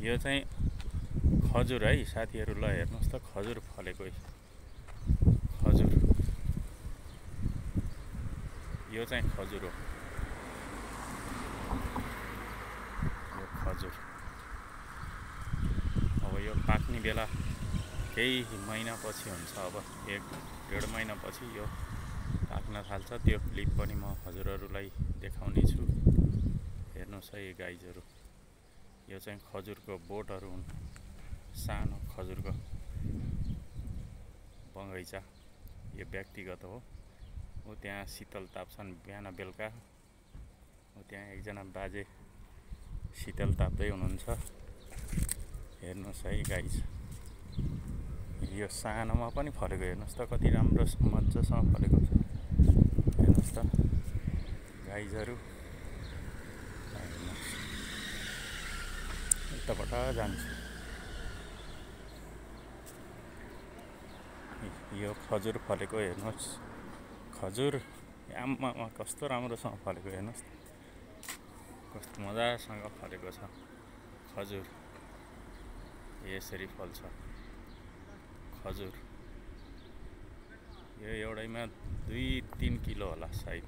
यो चाहिँ खजुर है साथीहरु, ल हेर्नुस् त खजुर फलेको खजुर। यो चाहिँ खजुर हो, यो खजुर। अब यो पाक्ने बेला केही महिना पछि हुन्छ, अब 1-1.5 महिना पछि यो पाक्न थाल्छ। त्यो क्लिप पनि म हजुरहरुलाई देखाउने छु। हेर्नुस् है गाइजहरु, यो चाहिँ खजुरको बोटहरु हुन्, सानो खजुरको बगैँचा। यो व्यक्तिगत हो। उ त्यहाँ शीतल ताप्छन् बिहान बेलुका। उ त्यहाँ एकजना बाजे शीतल ताप्दै हुनुहुन्छ। हेर्नुस् है गाइज, यो सानोमा पनि फलेको हेर्नुस् त, कति राम्रो मज्जासँग फलेको छ। हेर्नुस् त गाइजहरु, यताबाट जान्छु। यो खजुर फलेको हेर्नुस्, खजुर आम्मा कस्तो राम्रोसँग फलेको हेर्नुस्, कस्तो मजासँग फलेको छ खजुर। यसरी फल्छ खजुर। यो एउटैमा 2-3 किलो होला सायद।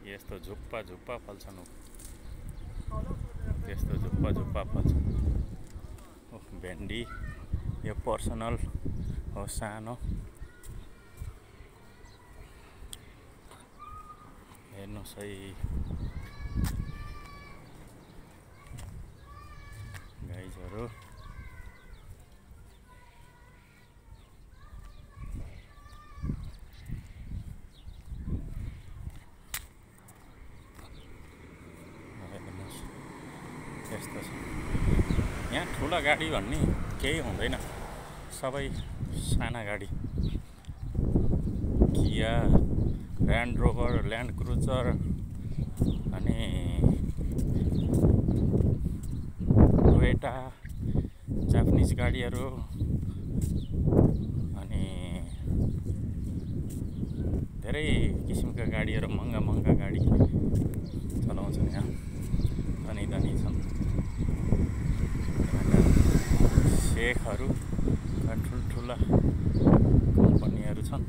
यस्तो झुप्पा झुप्पा फल्छन्, त्यस्तो झुप्पा झुप्पा फल्छन्। भेन्डी यो पर्सनल हो, सानो। हेर्नुस् है गाइजहरु, यस्तो छ। यहाँ ठुला गाडी भन्ने केही हुँदैन, सबै साना गाडी। किया, ल्यान्ड रोभर, ल्यान्ड क्रुजर, अनि टोयोटा, जापानिज गाडीहरू, अनि धेरै किसिमका गाडीहरू, महँगा गाडी चलाउँछन् यहाँ। धनी छन् शेखहरू, ठुल्ठुला कम्पनीहरू छन्।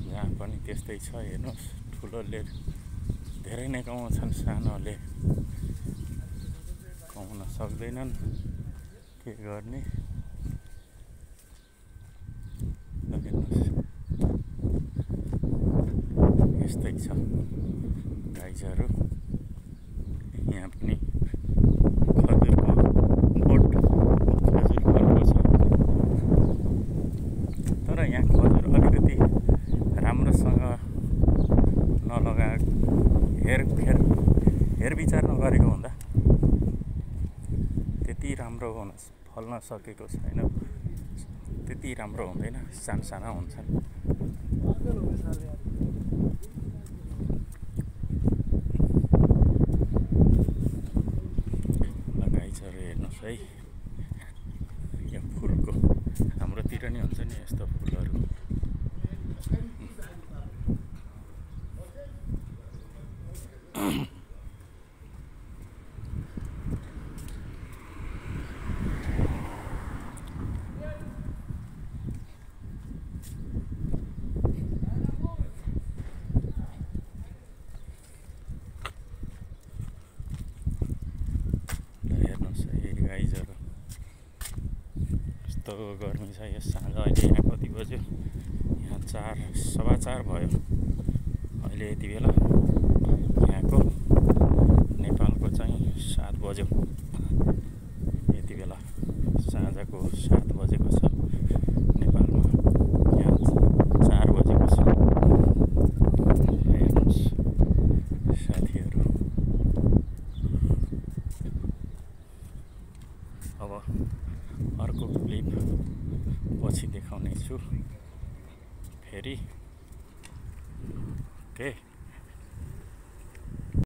यहाँ पनि त्यस्तै छ। हेर्नुस्, ठुलोले धेरै नै कमाउँछन्, सानोले कमाउन सक्दैनन्, के गर्ने। हेर्नुस्, यस्तै छ गाइजहरु। यहाँ पनि खजुरको बोट, खजुर फलेको छ। तर यहाँ खजुर अलिकति राम्रोसँग नलगा, हेरविचार नगरेको हुँदा त्यति राम्रो फल्न सकेको छैन। त्यति राम्रो हुँदैन, साना हुन्छन्। हेर्नुस् है, यो फुलको हाम्रोतिर नि हुन्छ नि यस्तो फुलहरू। गाइजहरु, यस्तो गर्मी छ। यो साँझ अहिले यहाँ कति बज्यो? यहाँ 4:15 भयो अहिले यति बेला। यहाँको नेपालको चाहिँ 7 बज्यो। यति बेला साँझको 7 बजेको छ नेपालमा। यहाँ 4 बजेको छ। हेर्नुस् साथीहरु, अब अर्को क्लिप पछि देखाउने छु फेरि। ओके।